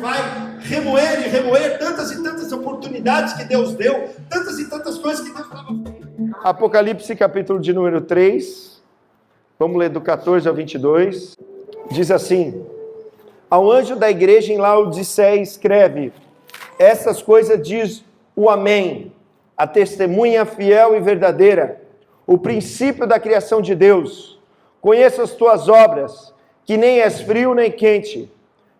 vai remoer e remoer tantas e tantas oportunidades que Deus deu, tantas e tantas coisas que Deus estava fazendo. Apocalipse capítulo de número 3, vamos ler do 14 ao 22, diz assim: ao anjo da igreja em Laodiceia escreve: essas coisas diz o Amém, a testemunha fiel e verdadeira, o princípio da criação de Deus. Conheço as tuas obras, que nem és frio nem quente.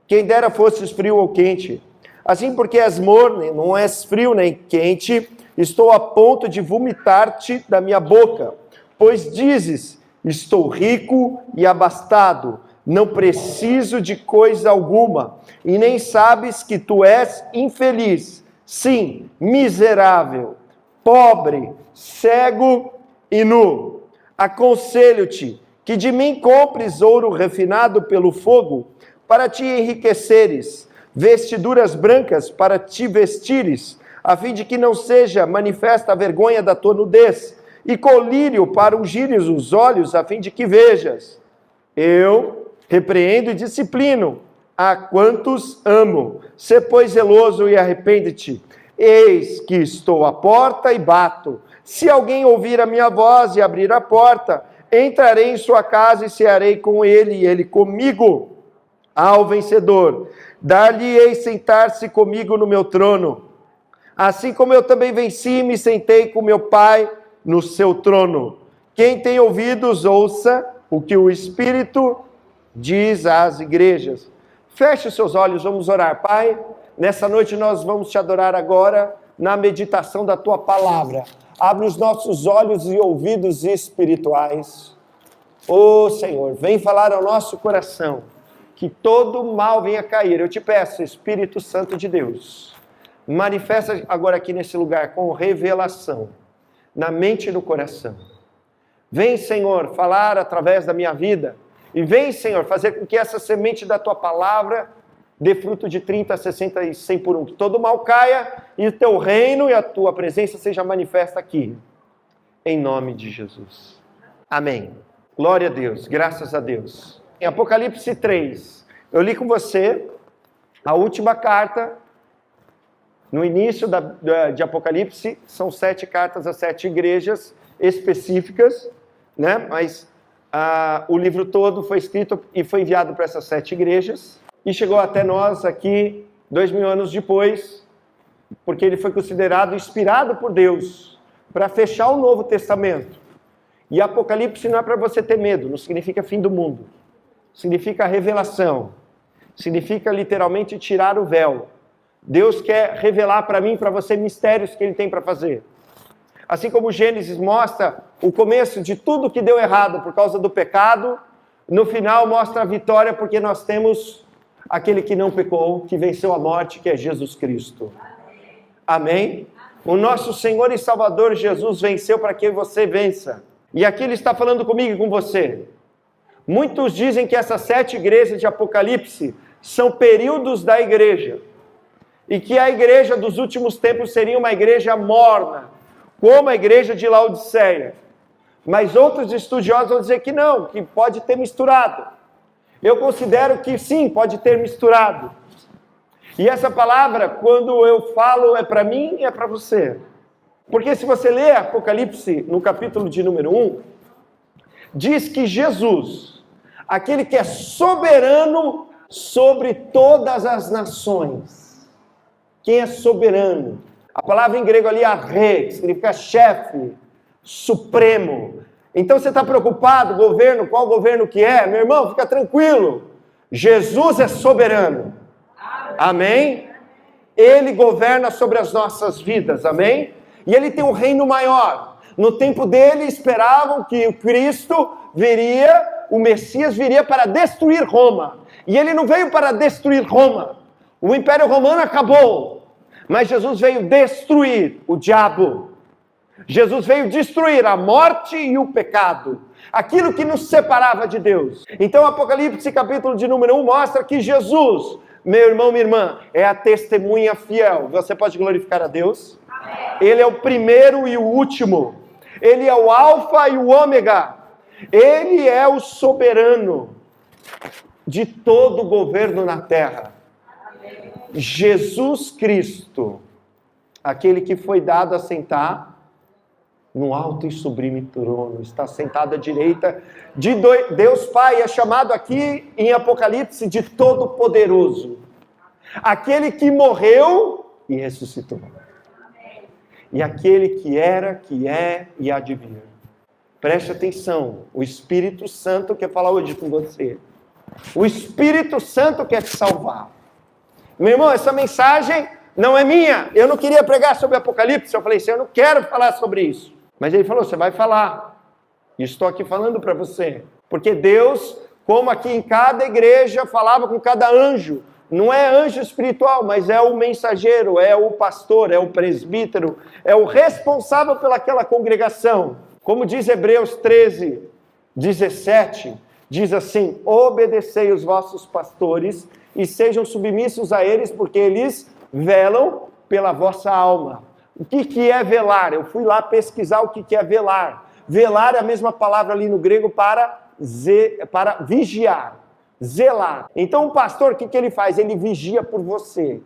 Quem dera fosses frio ou quente. Assim, porque és morno, não és frio nem quente, estou a ponto de vomitar-te da minha boca. Pois dizes: estou rico e abastado, não preciso de coisa alguma, e nem sabes que tu és infeliz, sim, miserável, pobre, cego e nu. Aconselho-te que de mim compres ouro refinado pelo fogo, para te enriqueceres, vestiduras brancas para te vestires, a fim de que não seja manifesta a vergonha da tua nudez, e colírio para ungires os olhos, a fim de que vejas. Eu repreendo e disciplino a quantos amo. Sê, pois, zeloso e arrepende-te. Eis que estou à porta e bato. Se alguém ouvir a minha voz e abrir a porta, entrarei em sua casa e cearei com ele e ele comigo. Ao vencedor, dar-lhe-ei sentar-se comigo no meu trono, assim como eu também venci e me sentei com meu Pai no seu trono. Quem tem ouvidos, ouça o que o Espírito diz às igrejas. Feche os seus olhos, vamos orar. Pai, nessa noite nós vamos te adorar agora na meditação da tua palavra. Abre os nossos olhos e ouvidos espirituais. Ô Senhor, vem falar ao nosso coração, que todo mal venha cair. Eu te peço, Espírito Santo de Deus, manifesta agora aqui nesse lugar com revelação, na mente e no coração. Vem, Senhor, falar através da minha vida, e vem, Senhor, fazer com que essa semente da tua palavra dê fruto de 30, 60 e 100 por um. Que todo mal caia e o teu reino e a tua presença seja manifesta aqui. Em nome de Jesus. Amém. Glória a Deus, graças a Deus. Em Apocalipse 3, eu li com você a última carta. No início de Apocalipse, são 7 cartas a 7 igrejas específicas, né? Mas o livro todo foi escrito e foi enviado para essas 7 igrejas, e chegou até nós aqui 2000 anos depois, porque ele foi considerado inspirado por Deus para fechar o Novo Testamento. E Apocalipse não é para você ter medo, não significa fim do mundo, significa revelação, significa literalmente tirar o véu. Deus quer revelar para mim e para você mistérios que Ele tem para fazer. Assim como Gênesis mostra o começo de tudo que deu errado por causa do pecado, no final mostra a vitória porque nós temos aquele que não pecou, que venceu a morte, que é Jesus Cristo. Amém? O nosso Senhor e Salvador Jesus venceu para que você vença. E aqui Ele está falando comigo e com você. Muitos dizem que essas 7 igrejas de Apocalipse são períodos da igreja, e que a igreja dos últimos tempos seria uma igreja morna, como a igreja de Laodiceia. Mas outros estudiosos vão dizer que não, que pode ter misturado. Eu considero que sim, pode ter misturado. E essa palavra, quando eu falo, é para mim e é para você. Porque se você ler Apocalipse, no capítulo de número 1, diz que Jesus, aquele que é soberano sobre todas as nações. Quem é soberano? A palavra em grego ali, arre, que significa chefe, supremo. Então você está preocupado, governo, qual governo que é? Meu irmão, fica tranquilo. Jesus é soberano. Amém? Ele governa sobre as nossas vidas, amém? E Ele tem um reino maior. No tempo dele, esperavam que o Cristo viria, o Messias viria para destruir Roma. E Ele não veio para destruir Roma. O Império Romano acabou. Mas Jesus veio destruir o diabo. Jesus veio destruir a morte e o pecado. Aquilo que nos separava de Deus. Então, Apocalipse, capítulo de número 1, mostra que Jesus, meu irmão, minha irmã, é a testemunha fiel. Você pode glorificar a Deus? Amém. Ele é o primeiro e o último. Ele é o alfa e o ômega. Ele é o soberano de todo o governo na terra. Jesus Cristo, aquele que foi dado a sentar no alto e sublime trono, está sentado à direita de Deus Pai, é chamado aqui em Apocalipse de Todo-Poderoso. Aquele que morreu e ressuscitou. E aquele que era, que é e há de vir. Preste atenção, o Espírito Santo quer falar hoje com você. O Espírito Santo quer te salvar. Meu irmão, essa mensagem não é minha. Eu não queria pregar sobre Apocalipse. Eu falei assim, eu não quero falar sobre isso. Mas ele falou, você vai falar. E estou aqui falando para você. Porque Deus, como aqui em cada igreja, falava com cada anjo. Não é anjo espiritual, mas é o mensageiro, é o pastor, é o presbítero, é o responsável pelaquela congregação. Como diz Hebreus 13, 17, diz assim, obedecei os vossos pastores e sejam submissos a eles, porque eles velam pela vossa alma. O que é velar? Eu fui lá pesquisar o que é velar. Velar é a mesma palavra ali no grego para vigiar, zelar. Então o pastor, o que ele faz? Ele vigia por você.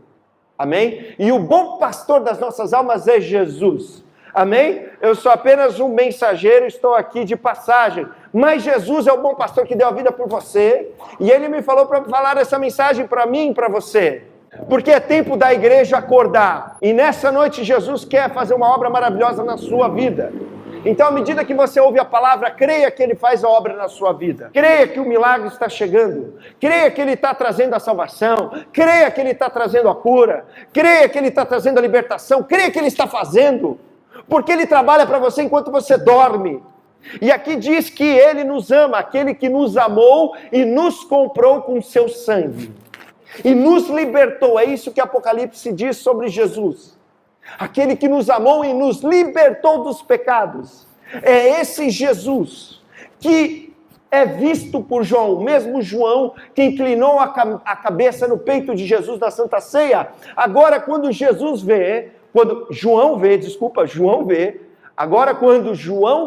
Amém? E o bom pastor das nossas almas é Jesus. Amém? Eu sou apenas um mensageiro, estou aqui de passagem. Mas Jesus é o bom pastor que deu a vida por você. E ele me falou para falar essa mensagem para mim e para você. Porque é tempo da igreja acordar. E nessa noite Jesus quer fazer uma obra maravilhosa na sua vida. Então, à medida que você ouve a palavra, creia que Ele faz a obra na sua vida. Creia que o milagre está chegando. Creia que Ele está trazendo a salvação. Creia que Ele está trazendo a cura. Creia que Ele está trazendo a libertação. Creia que Ele está fazendo. Porque Ele trabalha para você enquanto você dorme. E aqui diz que Ele nos ama, aquele que nos amou e nos comprou com seu sangue. E nos libertou. É isso que Apocalipse diz sobre Jesus. Aquele que nos amou e nos libertou dos pecados. É esse Jesus que é visto por João, mesmo João que inclinou a cabeça no peito de Jesus na Santa Ceia. Agora quando João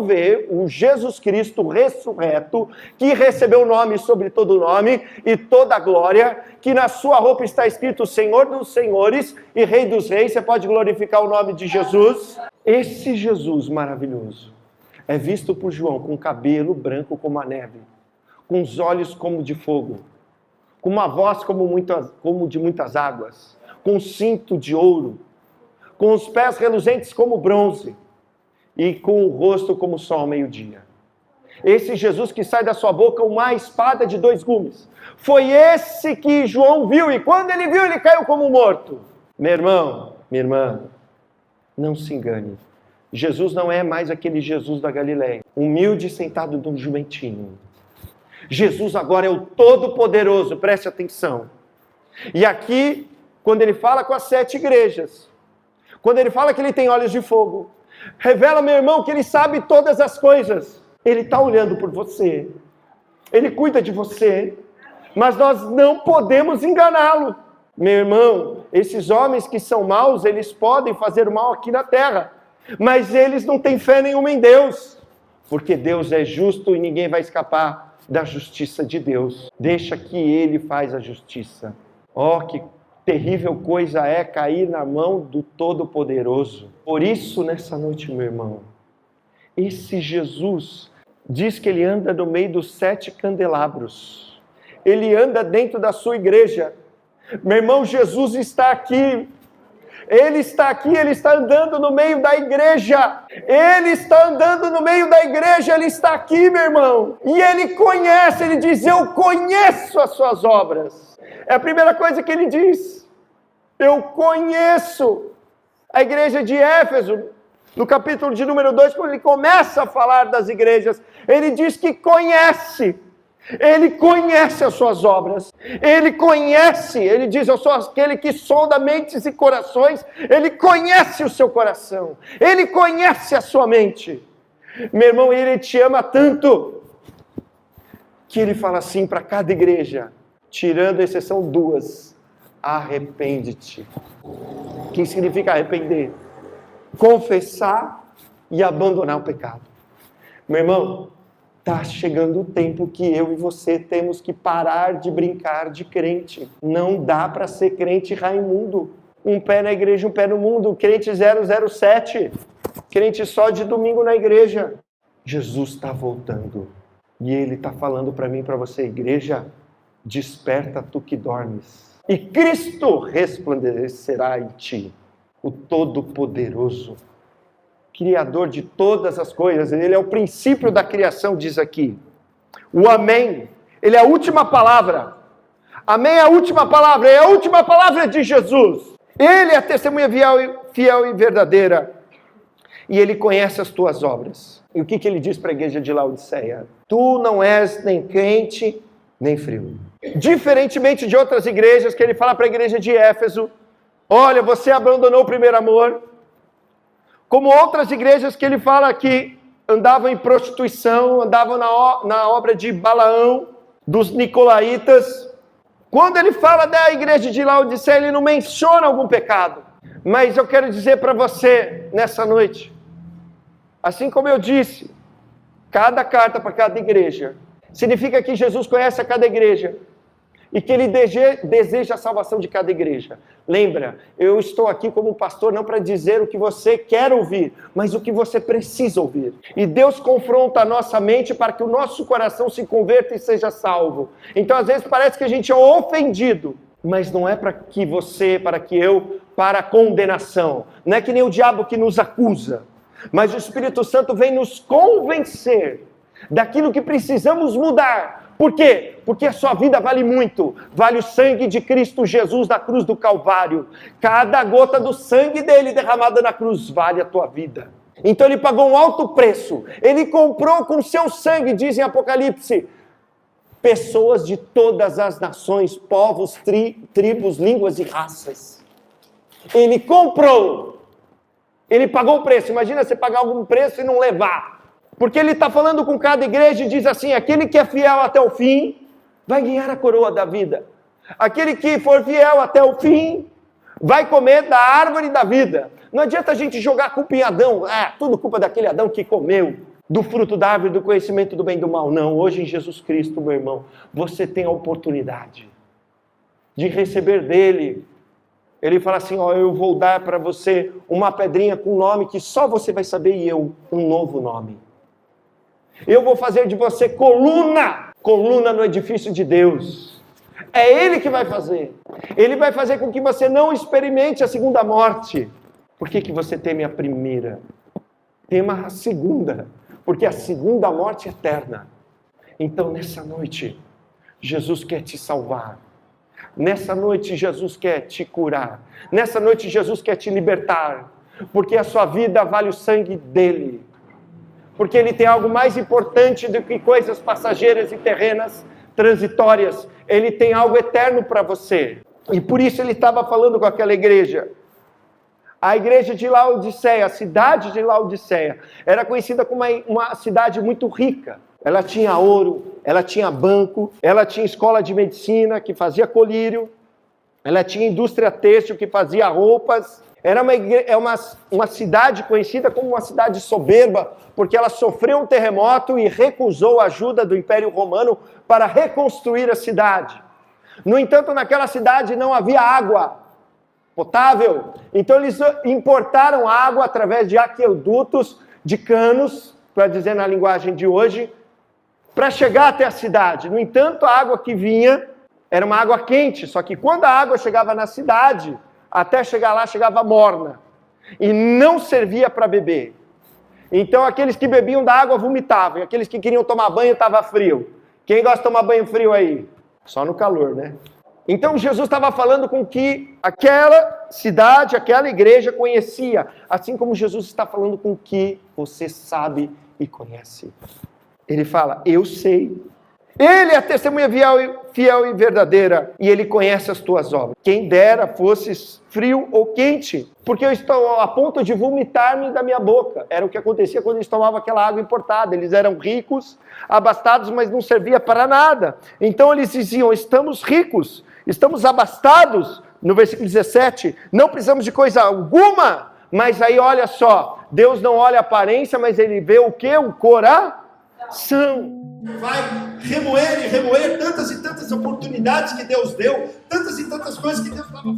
vê o Jesus Cristo ressurreto, que recebeu o nome sobre todo nome e toda glória, que na sua roupa está escrito Senhor dos Senhores e Rei dos Reis, você pode glorificar o nome de Jesus? Esse Jesus maravilhoso é visto por João com cabelo branco como a neve, com os olhos como de fogo, com uma voz como de muitas águas, com um cinto de ouro, com os pés reluzentes como bronze, e com o rosto como o sol ao meio-dia. Esse Jesus que sai da sua boca uma espada de 2 gumes. Foi esse que João viu, e quando ele viu, ele caiu como morto. Meu irmão, minha irmã, não se engane. Jesus não é mais aquele Jesus da Galileia, humilde sentado num jumentinho. Jesus agora é o Todo-Poderoso, preste atenção. E aqui, quando ele fala com as 7 igrejas, quando ele fala que ele tem olhos de fogo, revela, meu irmão, que Ele sabe todas as coisas. Ele está olhando por você. Ele cuida de você. Mas nós não podemos enganá-lo. Meu irmão, esses homens que são maus, eles podem fazer o mal aqui na terra. Mas eles não têm fé nenhuma em Deus. Porque Deus é justo e ninguém vai escapar da justiça de Deus. Deixa que Ele faz a justiça. Que terrível coisa é cair na mão do Todo-Poderoso. Por isso, nessa noite, meu irmão, esse Jesus diz que Ele anda no meio dos 7 candelabros. Ele anda dentro da sua igreja. Meu irmão, Jesus está aqui. Ele está aqui, Ele está andando no meio da igreja. Ele está andando no meio da igreja, Ele está aqui, meu irmão. E Ele conhece, Ele diz, eu conheço as suas obras. É a primeira coisa que Ele diz. Eu conheço. A igreja de Éfeso, no capítulo de número 2, quando Ele começa a falar das igrejas, Ele diz que conhece. Ele conhece as suas obras. Ele conhece. Ele diz, eu sou aquele que sonda mentes e corações. Ele conhece o seu coração. Ele conhece a sua mente. Meu irmão, Ele te ama tanto que Ele fala assim para cada igreja, tirando a exceção 2, arrepende-te. O que significa arrepender? Confessar e abandonar o pecado. Meu irmão, Está chegando o tempo que eu e você temos que parar de brincar de crente. Não dá para ser crente Raimundo. Um pé na igreja, um pé no mundo. Crente 007. Crente só de domingo na igreja. Jesus está voltando. E Ele está falando para mim e para você, igreja, desperta tu que dormes. E Cristo resplandecerá em ti, o Todo-Poderoso, Criador de todas as coisas. Ele é o princípio da criação, diz aqui. O amém, ele é a última palavra. Amém é a última palavra, é a última palavra de Jesus. Ele é a testemunha fiel e verdadeira. E ele conhece as tuas obras. E o que ele diz para a igreja de Laodiceia? Tu não és nem quente, nem frio. Diferentemente de outras igrejas, que ele fala para a igreja de Éfeso, olha, você abandonou o primeiro amor. Como outras igrejas que ele fala que andavam em prostituição, andavam na obra de Balaão, dos Nicolaítas. Quando ele fala da igreja de Laodiceia, ele não menciona algum pecado. Mas eu quero dizer para você, nessa noite, assim como eu disse, cada carta para cada igreja, significa que Jesus conhece a cada igreja e que Ele deseja a salvação de cada igreja. Lembra, eu estou aqui como pastor não para dizer o que você quer ouvir, mas o que você precisa ouvir. E Deus confronta a nossa mente para que o nosso coração se converta e seja salvo. Então às vezes parece que a gente é ofendido, mas não é para que você, para que eu, para a condenação. Não é que nem o diabo que nos acusa, mas o Espírito Santo vem nos convencer daquilo que precisamos mudar. Por quê? Porque a sua vida vale muito. Vale o sangue de Cristo Jesus na cruz do Calvário. Cada gota do sangue dele derramada na cruz vale a tua vida. Então ele pagou um alto preço. Ele comprou com seu sangue, diz em Apocalipse, pessoas de todas as nações, povos, tribos, línguas e raças. Ele comprou. Ele pagou o preço. Imagina você pagar algum preço e não levar. Porque ele está falando com cada igreja e diz assim, aquele que é fiel até o fim, vai ganhar a coroa da vida. Aquele que for fiel até o fim, vai comer da árvore da vida. Não adianta a gente jogar culpa em Adão, tudo culpa daquele Adão que comeu do fruto da árvore do conhecimento do bem e do mal. Não, hoje em Jesus Cristo, meu irmão, você tem a oportunidade de receber dele. Ele fala assim, eu vou dar para você uma pedrinha com um nome que só você vai saber e eu, um novo nome. Eu vou fazer de você coluna no edifício de Deus. É Ele que vai fazer. Ele vai fazer com que você não experimente a segunda morte. Por que você teme a primeira? Tema a segunda, porque a segunda morte é eterna. Então nessa noite, Jesus quer te salvar. Nessa noite Jesus quer te curar. Nessa noite Jesus quer te libertar. Porque a sua vida vale o sangue dele. Porque ele tem algo mais importante do que coisas passageiras e terrenas, transitórias. Ele tem algo eterno para você. E por isso ele estava falando com aquela igreja. A igreja de Laodiceia, a cidade de Laodiceia, era conhecida como uma cidade muito rica. Ela tinha ouro, ela tinha banco, ela tinha escola de medicina que fazia colírio, ela tinha indústria têxtil que fazia roupas. Era uma cidade conhecida como uma cidade soberba, porque ela sofreu um terremoto e recusou a ajuda do Império Romano para reconstruir a cidade. No entanto, naquela cidade não havia água potável, então eles importaram água através de aquedutos, de canos, para dizer na linguagem de hoje, para chegar até a cidade. No entanto, a água que vinha era uma água quente, só que quando a água chegava na cidade, até chegar lá, chegava morna. E não servia para beber. Então, aqueles que bebiam da água vomitavam. E aqueles que queriam tomar banho, estava frio. Quem gosta de tomar banho frio aí? Só no calor, né? Então, Jesus estava falando com que aquela cidade, aquela igreja conhecia. Assim como Jesus está falando com que você sabe e conhece. Ele fala, eu sei. Ele é a testemunha fiel e verdadeira, e ele conhece as tuas obras. Quem dera fosses frio ou quente, porque eu estou a ponto de vomitar-me da minha boca. Era o que acontecia quando eles tomavam aquela água importada. Eles eram ricos, abastados, mas não servia para nada. Então eles diziam, estamos ricos, estamos abastados, no versículo 17, não precisamos de coisa alguma. Mas aí olha só, Deus não olha a aparência, mas ele vê o quê? O coração. São. Vai remoer e remoer tantas e tantas oportunidades que Deus deu, tantas e tantas coisas que Deus dava.